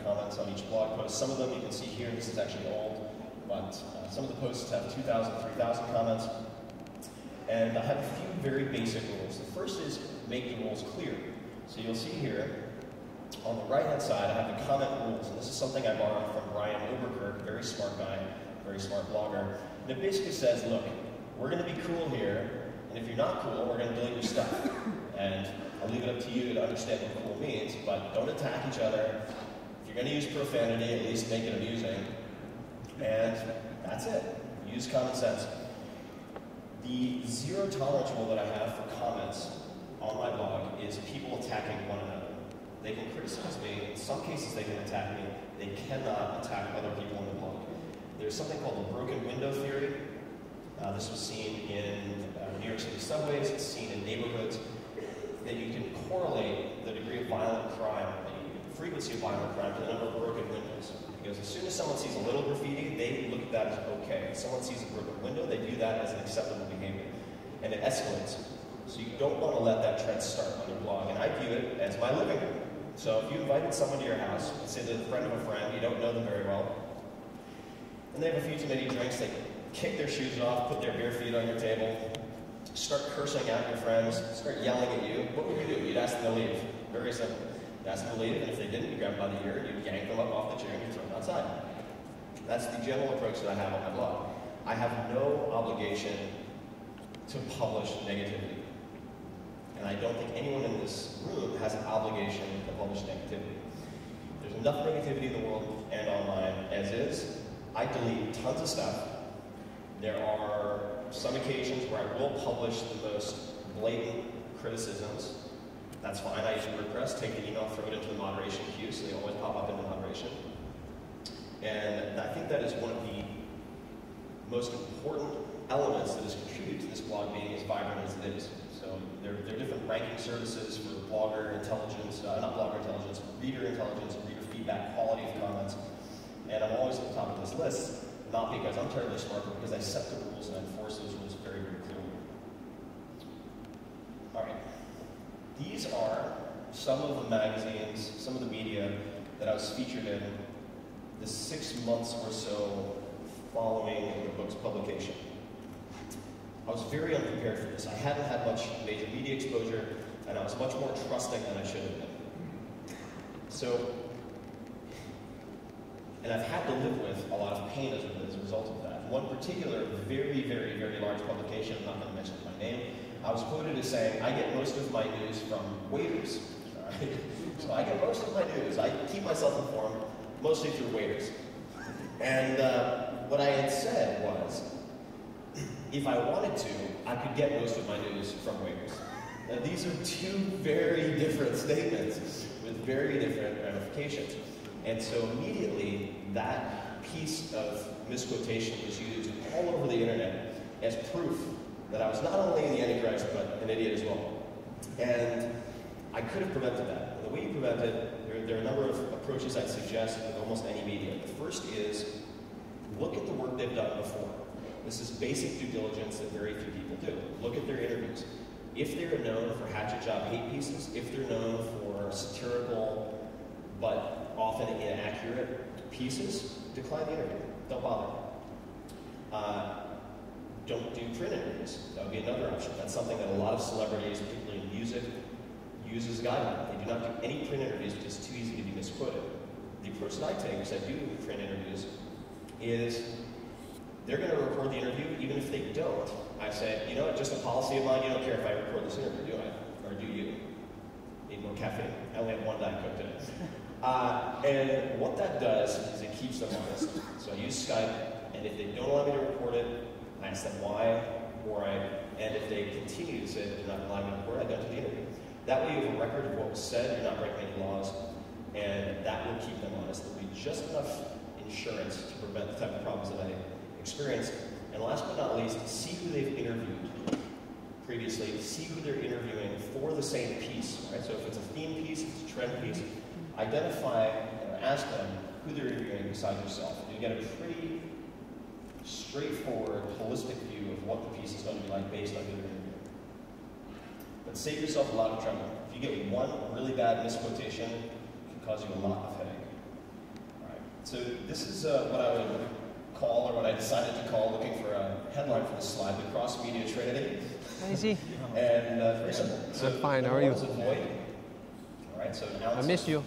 comments on each blog post. Some of them you can see here, this is actually old, but some of the posts have 2,000, 3,000 comments. And I have a few very basic rules. The first is make the rules clear. So you'll see here, on the right-hand side, I have the comment rules. And this is something I borrowed from Brian Oberkirk, very smart guy, very smart blogger. And it basically says, look, we're going to be cool here, and if you're not cool, we're going to delete your stuff. And I'll leave it up to you to understand what cool means, but don't attack each other. If you're going to use profanity, at least make it amusing. And that's it. Use common sense. The zero tolerance rule that I have for comments on my blog is people attacking one another. They can criticize me. In some cases, they can attack me. They cannot attack other people in the blog. There's something called the broken window theory. This was seen in New York City subways. It's seen in neighborhoods. That you can correlate the degree of violent crime, the frequency of violent crime, to the number of broken windows. Because as soon as someone sees a little graffiti, they look at that as okay. If someone sees a broken window, they view that as an acceptable behavior. And it escalates. So you don't want to let that trend start on your blog. And I view it as my living room. So if you invited someone to your house, let's say they're a friend of a friend, you don't know them very well, and they have a few too many drinks, they kick their shoes off, put their bare feet on your table, start cursing at your friends, start yelling at you, what would you do? You'd ask them to leave. Very simple. You'd ask them to leave, and if they didn't, you grab them by the ear, you'd yank them up off the chair, and you'd throw them outside. That's the general approach that I have on my blog. I have no obligation to publish negativity. And I don't think anyone in this room has an obligation to publish negativity. There's enough negativity in the world and online as is. I delete tons of stuff. There are some occasions where I will publish the most blatant criticisms. That's fine. I use WordPress, take the email, throw it into the moderation queue, so they always pop up in the moderation. And I think that is one of the most important elements that has contributed to this blog being as vibrant as it is. So there are different ranking services for blogger intelligence, not blogger intelligence, reader intelligence, reader feedback, quality of comments. And I'm always at the top of this list, not because I'm terribly smart, but because I set the rules and I enforce those rules very, very clearly. All right. These are some of the magazines, some of the media that I was featured in the 6 months or so following the book's publication. I was very unprepared for this. I hadn't had much major media exposure, and I was much more trusting than I should have been. So, and I've had to live with a lot of pain as a result of that. One particular very, very, very large publication, I'm not going to mention my name, I was quoted as saying, I get most of my news from waiters. Right? So I get most of my news. I keep myself informed, mostly through waiters. And what I had said was, if I wanted to, I could get most of my news from waiters. Now, these are two very different statements with very different ramifications. And so immediately, that piece of misquotation was used all over the internet as proof that I was not only the Antichrist, but an idiot as well. And I could have prevented that. And the way you prevent it, there are a number of approaches I'd suggest with almost any media. The first is, look at the work they've done before. This is basic due diligence that very few people do. Look at their interviews. If they're known for hatchet job hate pieces, if they're known for satirical but often inaccurate pieces, decline the interview. Don't bother. Don't do print interviews. That would be another option. That's something that a lot of celebrities, particularly in music, use as a guideline. They do not do any print interviews because it's too easy to be misquoted. The approach that I take, because I do print interviews, is they're going to record the interview, even if they don't. I say, you know what, just a policy of mine, you don't care if I record this interview, do I? Or do you? Need more caffeine? I only have one Diet Coke today. And what that does is it keeps them honest. So I use Skype, and if they don't allow me to record it, I ask them why, and if they continue to say that they're not allowing me to record it, I don't do the interview. That way you have a record of what was said, you're not breaking any laws, and that will keep them honest. There'll be just enough insurance to prevent the type of problems that I experienced. And last but not least, see who they've interviewed previously, see who they're interviewing for the same piece. Right? So if it's a theme piece, if it's a trend piece, identify or ask them who they're interviewing besides yourself. You get a pretty straightforward, holistic view of what the piece is going to be like based on who they're interviewing. But save yourself a lot of trouble. If you get one really bad misquotation, it can cause you a lot of headache. So this is what I would call, or what I decided to call, looking for a headline for this slide, the cross-media trinity. Easy. And very simple. So I'm fine, how are you? Is avoid. All right, so I miss you.